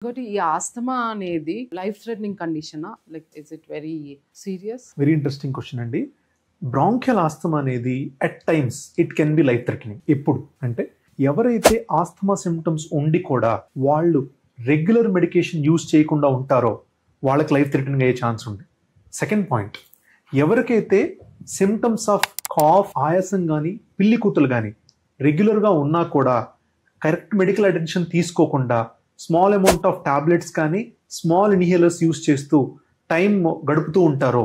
ఇంకోటి ఈ ఆస్తమా అనేది లైఫ్ థ్రెటనింగ్ కండిషనా? Like is it very serious? Very interesting question అండి. బ్రాంకియల్ ఆస్తమా అనేది at times it can be life threatening. ఎప్పుడు అంటే ఎవరైతే ఆస్తమా సిమ్టమ్స్ ఉండి కూడా వాళ్ళు రెగ్యులర్ మెడికేషన్ యూజ్ చేయకుండా ఉంటారో వాళ్ళకి లైఫ్ థ్రెటనింగ్ అయ్యే ఛాన్స్ ఉంది. సెకండ్ పాయింట్, ఎవరికైతే సిమ్టమ్స్ ఆఫ్ కాఫ్, ఆయాసం కానీ పిల్లి కూతులు కానీ రెగ్యులర్గా ఉన్నా కూడా కరెక్ట్ మెడికల్ అటెన్షన్ తీసుకోకుండా స్మాల్ అమౌంట్ ఆఫ్ టాబ్లెట్స్ కానీ స్మాల్ ఇన్హేలర్స్ యూజ్ చేస్తూ టైం గడుపుతూ ఉంటారో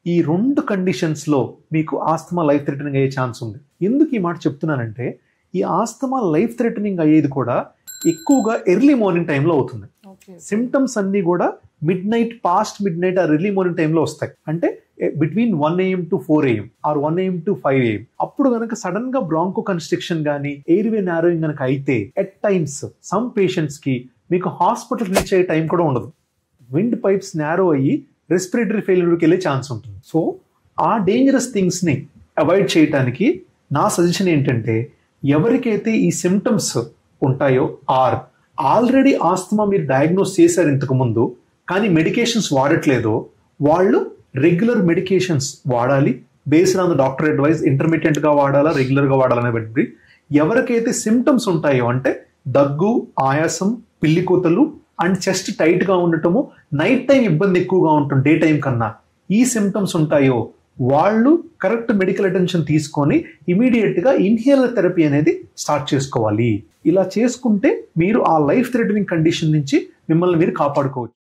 ఈ రెండు కండిషన్స్లో మీకు ఆస్తమా లైఫ్ థ్రెటనింగ్ అయ్యే ఛాన్స్ ఉంది. ఎందుకు ఈ మాట చెప్తున్నానంటే ఈ ఆస్తమా లైఫ్ థ్రెటనింగ్ అయ్యేది కూడా ఎక్కువగా ఎర్లీ మార్నింగ్ టైంలో అవుతుంది. సిమ్టమ్స్ అన్నీ కూడా past midnight or early morning టైంలో వస్తాయి. అంటే between 1 AM to 4 AM or 1 AM to 5 AM. అప్పుడు కనుక సడన్ గా బ్రాంకో కన్స్ట్రిక్షన్ కానీ ఎయిర్వే నారోయింగ్ కనుక అయితే ఎట్ టైమ్స్ సమ్ పేషెంట్స్ కి మీకు హాస్పిటల్ రీచ్ అయ్యే టైం కూడా ఉండదు. విండ్ పైప్స్ నారో అయ్యి రెస్పిరేటరీ ఫెయిల్యూర్కి వెళ్ళే ఛాన్స్ ఉంటుంది. సో ఆ డేంజరస్ థింగ్స్ని అవాయిడ్ చేయడానికి నా సజెషన్ ఏంటంటే ఎవరికైతే ఈ సిమ్టమ్స్ ఉంటాయో ఆర్ ఆల్రెడీ ఆస్తమా మీరు డయాగ్నోస్ చేశారు ఇంతకు ముందు కానీ మెడికేషన్స్ వాడట్లేదో వాళ్ళు రెగ్యులర్ మెడికేషన్స్ వాడాలి. Based on the doctor advice ఇంటర్మీడియట్గా వాడాలా రెగ్యులర్గా వాడాలనే బట్టి ఎవరికైతే సిమ్టమ్స్ ఉంటాయో అంటే దగ్గు, ఆయాసం, పిల్లి కూతలు అండ్ చెస్ట్ టైట్గా ఉండటము, నైట్ టైం ఇబ్బంది ఎక్కువగా ఉంటుంది డే టైం కన్నా, ఈ సిమ్టమ్స్ ఉంటాయో వాళ్ళు కరెక్ట్ మెడికల్ అటెన్షన్ తీసుకొని ఇమీడియట్గా ఇన్హేలర్ థెరపీ అనేది స్టార్ట్ చేసుకోవాలి. ఇలా చేసుకుంటే మీరు ఆ లైఫ్ థ్రెటనింగ్ కండిషన్ నుంచి మిమ్మల్ని మీరు కాపాడుకోవచ్చు.